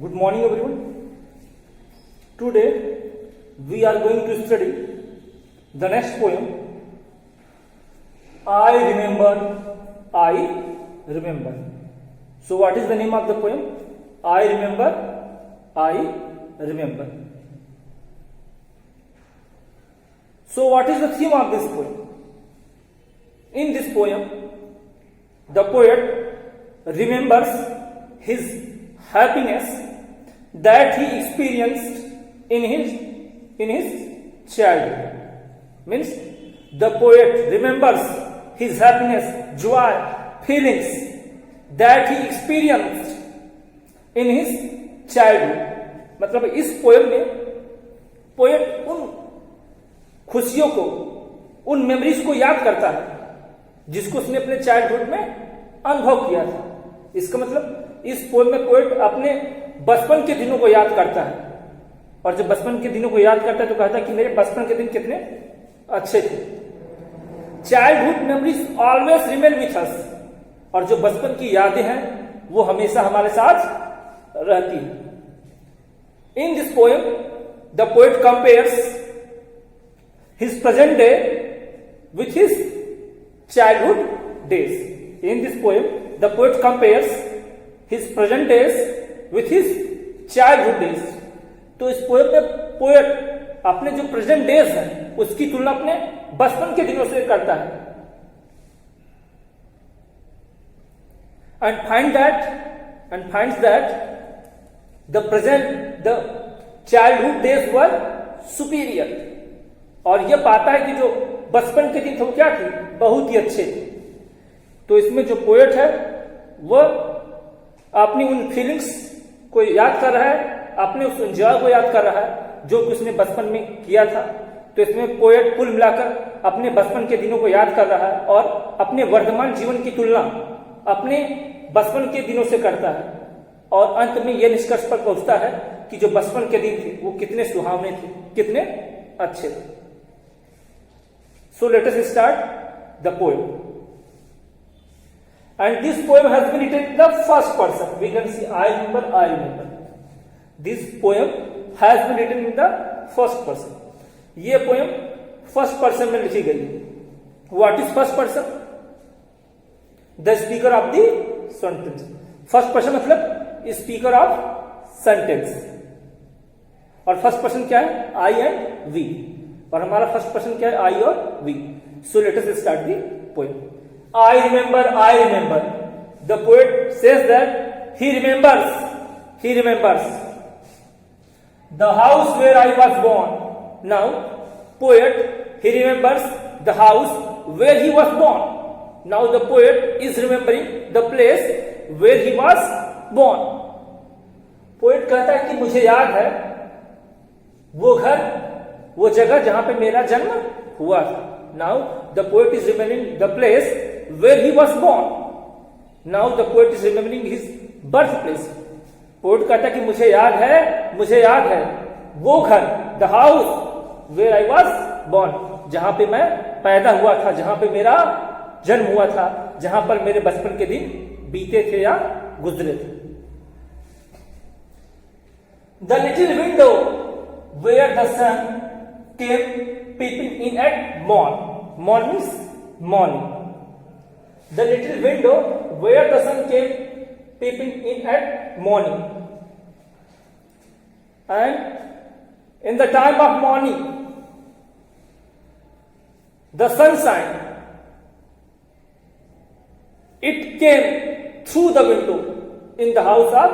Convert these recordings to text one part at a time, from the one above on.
Good morning everyone. Today we are going to study the next poem. I remember. So what is the name of the poem? I remember. So what is the theme of this poem? In this poem, the poet remembers his happiness that he experienced in his childhood. Means the poet remembers his happiness, joy, feelings that he experienced in his childhood. मतलब इस poem में poet उन खुशियों को, उन memories को याद करता है जिसको उसने अपने चाइल्डहुड में अनुभव किया था. इसका मतलब इस पोएम में पोएट अपने बचपन के दिनों को याद करता है, और जब बचपन के दिनों को याद करता है तो कहता है कि मेरे बचपन के दिन कितने अच्छे थे. Childhood memories always remain with us. और जो बचपन की यादें हैं वो हमेशा हमारे साथ रहती है. In this poem the poet compares his present day with his childhood days. In this poem, the poet compares his present days with his childhood days. तो इस पोएम में पोएट अपने जो प्रेजेंट डेज हैं उसकी तुलना अपने बचपन के दिनों से करता है. And finds that the childhood days were superior. और यह पाता है कि जो बचपन के दिन थे वो क्या थे, बहुत ही अच्छे थे. तो इसमें जो पोएट है वह अपनी उन फीलिंग्स को याद कर रहा है, अपने उस एंजॉय को याद कर रहा है जो कि उसने बचपन में किया था. तो इसमें पोएट कुल मिलाकर अपने बचपन के दिनों को याद कर रहा है और अपने वर्तमान जीवन की तुलना अपने बचपन के दिनों से करता है, और अंत में यह निष्कर्ष पर पहुंचता है कि जो बचपन के दिन थे वो कितने सुहावने थे, कितने अच्छे थे. So let us start the poem. And this poem has been written in the first person. We can see I remember. This poem has been written in the first person. ये poem first person में लिखी गई है. What is first person? The speaker of the sentence. First person मतलब speaker of sentence. और first person क्या है? I and we. और हमारा फर्स्ट पर्सन क्या है? आई और V. So let us start the poem. I remember. The poet says that he remembers the house where I was born. Now, poet, he remembers the house where he was born. Now the poet is remembering the place where he was born. Poet कहता है कि मुझे याद है वो घर, वो जगह जहां पे मेरा जन्म हुआ था. Now the poet is remembering the place where he was born. Now the poet is remembering his birth place. Poet कहता है कि मुझे याद है वो घर, the house where I was born, जहां पे मैं पैदा हुआ था, जहां पे मेरा जन्म हुआ था, जहां पर मेरे बचपन के दिन बीते थे या गुजरे थे. The little window where the sun came peeping in at morn. Morn means morning. The little window where the sun came peeping in at morning. And in the time of morning, the sunshine, it came through the window in the house of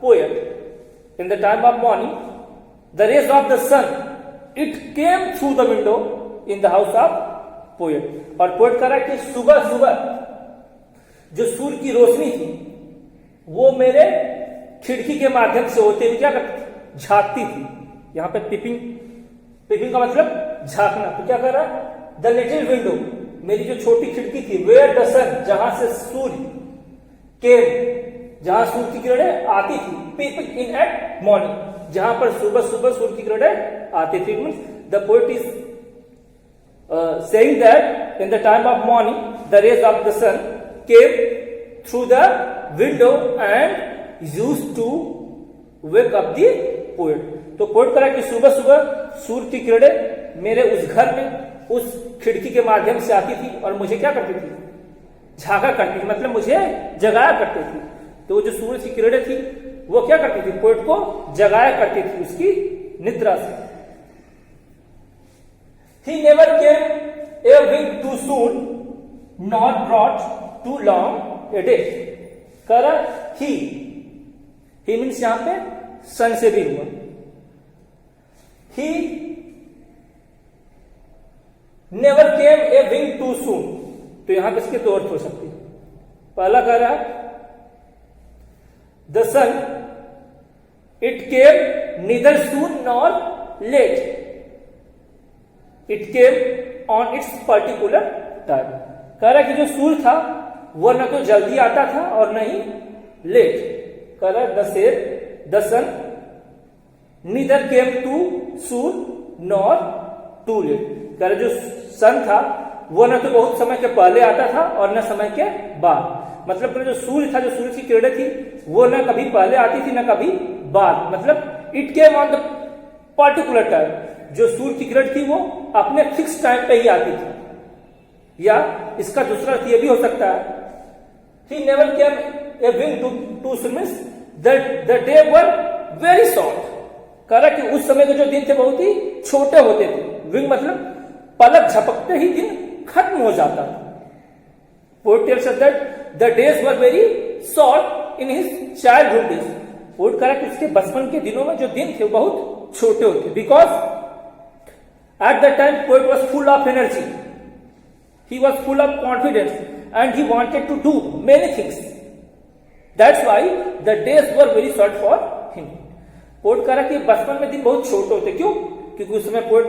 poet. In the time of morning, the rays of the sun, it came through the window in the house of poet. और poet कह रहा है कि सुबह सुबह जो सूर्य की रोशनी थी वो मेरे खिड़की के माध्यम से होते हुए क्या करती थी, झांकती थी. यहां पे पिपिंग का मतलब झांकना. तो क्या कर रहा है? द लिटिल विंडो, मेरी जो छोटी खिड़की थी, वेयर द सन, जहां से सूर्य केम, जहां सूर्य की किरणें आती थी, पीपिंग इन एट मॉर्निंग, जहां पर सुबह सुबह सूर्य की किरणें आती थी. Means the poet is saying that in the time of morning the rays of the sun came through the window and used to wake up the poet. तो पोएट कह रहा है कि सुबह सुबह सूर्य की किरणें मेरे उस घर में उस खिड़की के माध्यम से आती थी और मुझे क्या करती थी, झांका करती थी, मतलब मुझे जगाया करती थी। तो वो जो सूरज की किरणें थी वो क्या करती थी, पोएट को जगाया करती थी उसकी निद्रा से। He never came a week too soon, nor brought too long a day. करा he मीन्स यहां पे सन से भी हुआ। He never came a week too soon, तो यहां पे इसके दो अर्थ हो सकते हैं। पहला कह रहा है the sun, it came neither soon nor late, it came on its particular time। कह रहा है कि जो सूर्य था वो न तो जल्दी आता था और न ही लेट। कह रहा है the sun neither came too soon nor too late. कह रहा जो सन था वो न तो बहुत समय के पहले आता था और न समय के बाद। मतलब जो सूर्य था, जो सूर्य की किरणें थी वो न कभी पहले आती थी न कभी बाद। मतलब it came on the particular time, जो सूर्य की किरण थी वो अपने फिक्स टाइम पे ही आती थी। या इसका दूसरा अर्थ ये भी हो सकता है he never came a wing too soon, means the day were very short। कह रहा कि उस समय के जो दिन थे बहुत ही छोटे होते थे। विंग मतलब पलक झपकते ही दिन खत्म हो जाता था। Poet tells us that the days were very short in his childhood days. Poet कह रहा कि उसके बचपन के दिनों में जो दिन थे वो बहुत छोटे होते, because at the time poet was full of energy, he was full of confidence and he wanted to do many things, that's why the days were very short for him। Poet कह रहा कि बचपन में दिन बहुत छोटे होते, क्यों? क्योंकि उस समय पोएट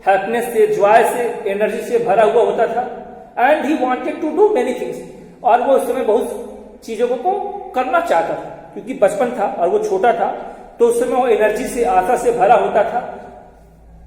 हैप्पीनेस से, जॉय से, एनर्जी से भरा हुआ होता था। And he wanted to do many things, और वो उस समय बहुत चीजों को करना चाहता था, क्योंकि बचपन था और वो छोटा था, तो उस समय वो एनर्जी से, आशा से भरा होता था।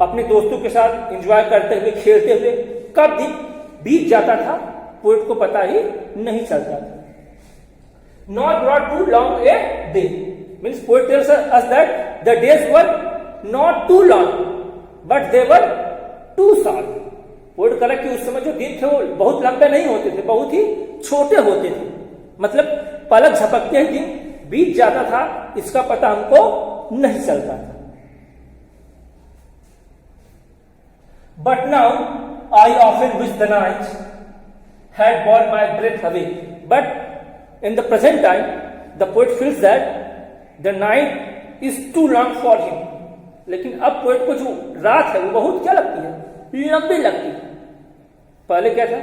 अपने दोस्तों के साथ एंजॉय करते हुए, खेलते हुए कब दिन बीत जाता था पोएट को पता ही नहीं चलता था। Not brought too long a day, means poet tells us that the days were not too long but they were too short. Poet कह रहा कि उस समय जो दिन थे वो बहुत लंबे नहीं होते थे, बहुत ही छोटे होते थे। मतलब पलक झपकते ही दिन बीत जाता था, इसका पता हमको नहीं चलता था। But now I often wish the night had borne my breath away, but in the present time, the poet feels that the night is too long for him। लेकिन अब पोएट को जो रात है वो बहुत क्या लगती है, लंबी लगती है। पहले क्या था,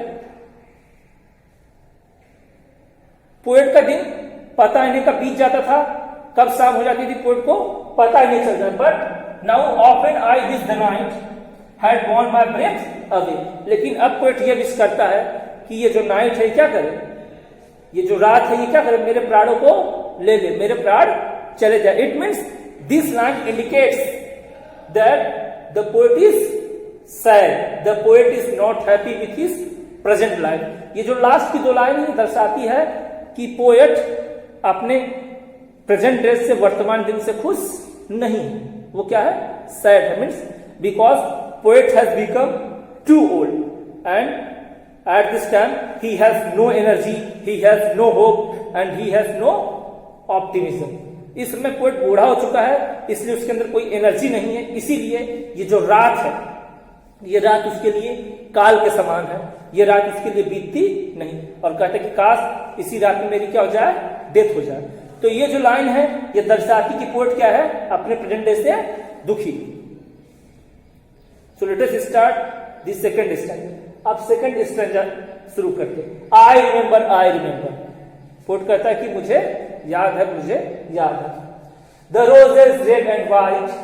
पोएट का दिन पता ही नहीं कब बीत जाता था, कब शाम हो जाती थी पोएट को पता ही नहीं चलता। But now often I wish the night had borne my breath away. लेकिन अब पोएट ये विश करता है कि ये जो नाइट है क्या करे, ये जो रात है ये क्या करे, मेरे प्राणों को ले ले, मेरे प्राण चले जाए। It means this line indicates that the poet is sad, the poet is not happy with his present life. ये जो लास्ट की दो लाइन है दर्शाती है कि पोएट अपने प्रेजेंट डेज से, वर्तमान दिन से खुश नहीं। वो क्या है, सैड है। Means because poet has become too old and at this time he has no energy, he has no hope and he has no optimism। इस समय पोएट बूढ़ा हो चुका है, इसलिए उसके अंदर कोई एनर्जी नहीं है। इसीलिए ये जो रात है, ये रात उसके लिए काल के समान है, ये रात उसके लिए बीतती नहीं। और कहते कि काश इसी रात में मेरी क्या हो जाए, डेथ हो जाए। तो ये जो लाइन है ये दर्शाती कि पोएट क्या है, अपने प्रेजेंट डे से दुखी। So let us start the second stanza। अब सेकंड स्टैंजा शुरू करते। I remember। पोएट कहता है कि मुझे याद है, मुझे याद है। The roses red and white,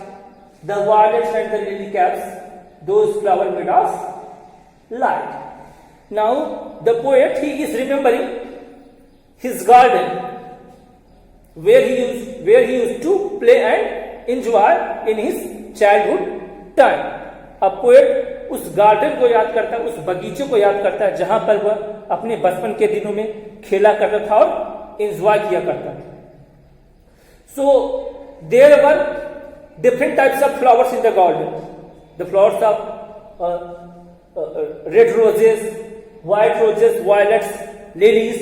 the violets and the lily caps, those flowers made of light। Now the poet, he is remembering his garden where he used to play and enjoy in his childhood time। अब poet उस garden को याद करता है, उस बगीचे को याद करता है जहां पर वह अपने बचपन के दिनों में खेला करता था और एंजॉय किया करता था। सो there were different types of flowers in the garden. The flowers of red roses, white roses, violets, lilies.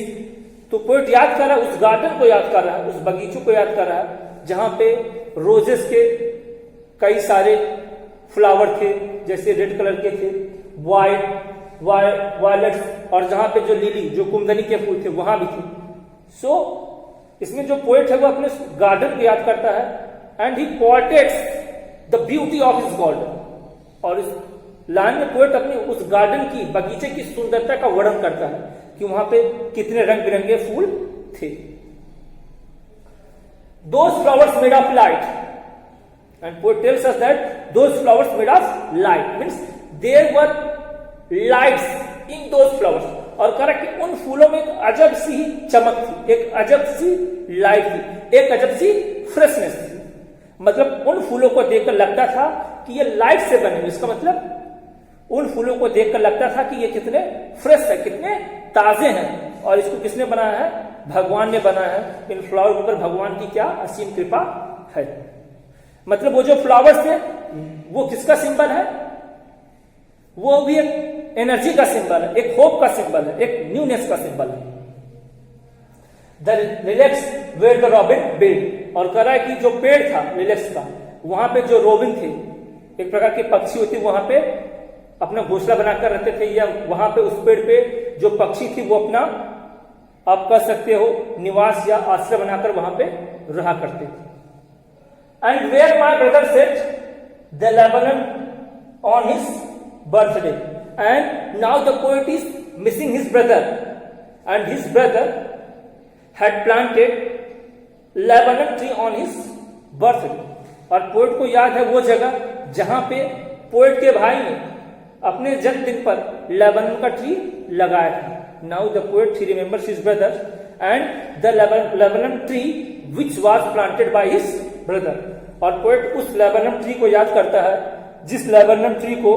तो पोएट याद कर रहा है, उस गार्डन को याद कर रहा है, उस बगीचों को याद कर रहा है जहां पे रोजेस के कई सारे फ्लावर थे, जैसे रेड कलर के थे, वायलेट्स, और जहां पे जो लिली, जो कुमदनी के फूल थे वहां भी थे. सो इसमें जो पोएट है वो अपने गार्डन को याद करता है, and he portraits the beauty of his garden. और इस लाइन में पोएट अपनी उस गार्डन की, बगीचे की सुंदरता का वर्णन करता है कि वहां पे कितने रंग बिरंगे फूल थे. Those flowers made of light, and poet tells us that those flowers made of light means there were lights in those flowers. और कह रहा कि उन फूलों में एक अजब सी चमक थी, एक अजब सी लाइट थी, एक अजब सी फ्रेशनेस थी. मतलब उन फूलों को देखकर लगता था कि ये लाइट से बने हुए. इसका मतलब उन फूलों को देखकर लगता था कि ये कितने फ्रेश है, कितने ताजे हैं. और इसको किसने बनाया है? भगवान ने बनाया है. इन फ्लावर पर भगवान की क्या असीम कृपा है. मतलब वो जो फ्लावर्स थे वो किसका सिंबल है? वो भी एक एनर्जी का सिंबल है, एक होप का सिंबल है, एक न्यूनेस का सिंबल है. The lilacs where the robin build. और कह रहा है कि जो पेड़ था लिलेक्स का, वहां पे जो रोबिन थे, एक प्रकार के पक्षी होती, वहां पे अपना घोंसला बनाकर रहते थे, या वहां पे उस पेड़ पे जो पक्षी थी वो अपना, आप कह सकते हो, निवास या आश्रय बनाकर वहां पे रहा करते थे. And where my brother set the laburnum on his birthday. And now the poet is missing his brother, and his brother had planted laburnum tree on his birthday. और पोएट को याद है वो जगह जहां पे पोएट के भाई ने अपने जन्मदिन पर लेबनन का ट्री लगाया था. Now the poet he remembers his brother and the Lebanon tree which was planted by his brother. और पोएट उस लेबनन ट्री को याद करता है जिस लेबनन ट्री को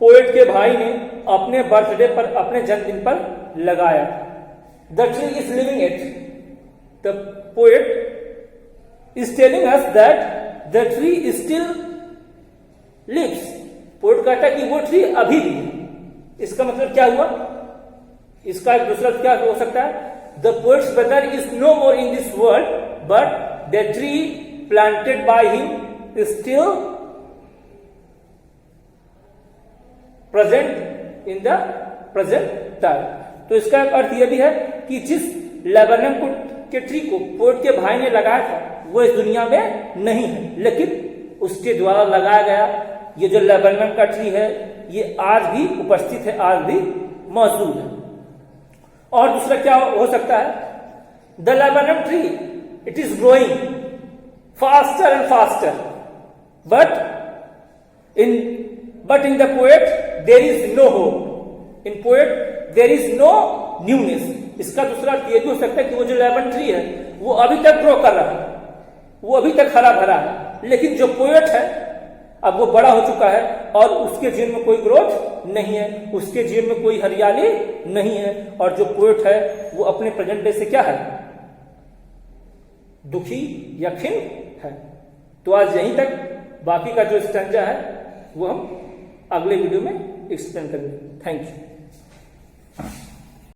पोएट के भाई ने अपने बर्थडे पर, अपने जन्मदिन पर लगाया. The tree is living it. The poet is telling us that the tree is still lives. Poet कहता है कि वो ट्री अभी भी है. इसका मतलब क्या हुआ? इसका एक दूसरा क्या हो सकता है? The poet's brother is no more in this world, but the tree planted by him is still present in the present time. तो इसका एक अर्थ यह भी है कि जिस लेबनन के ट्री को पोएट के भाई ने लगाया था वो इस दुनिया में नहीं है, लेकिन उसके द्वारा लगाया गया ये जो लेबनन का ट्री है ये आज भी उपस्थित है, आज भी मौजूद है. और दूसरा क्या हो सकता है? The laburnum tree it is growing faster and faster, but in the poet there is no hope. In poet there is no newness. इसका दूसरा ये भी हो सकता है कि वो जो लेबनन ट्री है वो अभी तक ग्रो कर रहा है, वो अभी तक हरा भरा है, लेकिन जो पोएट है अब वो बड़ा हो चुका है और उसके जीवन में कोई ग्रोथ नहीं है, उसके जीवन में कोई हरियाली नहीं है. और जो पोएट है वो अपने प्रेजेंट डे से क्या है? दुखी या खिन्न है. तो आज यहीं तक. बाकी का जो स्टैंजा है वो हम अगले वीडियो में एक्सप्लेन करेंगे. Thank you.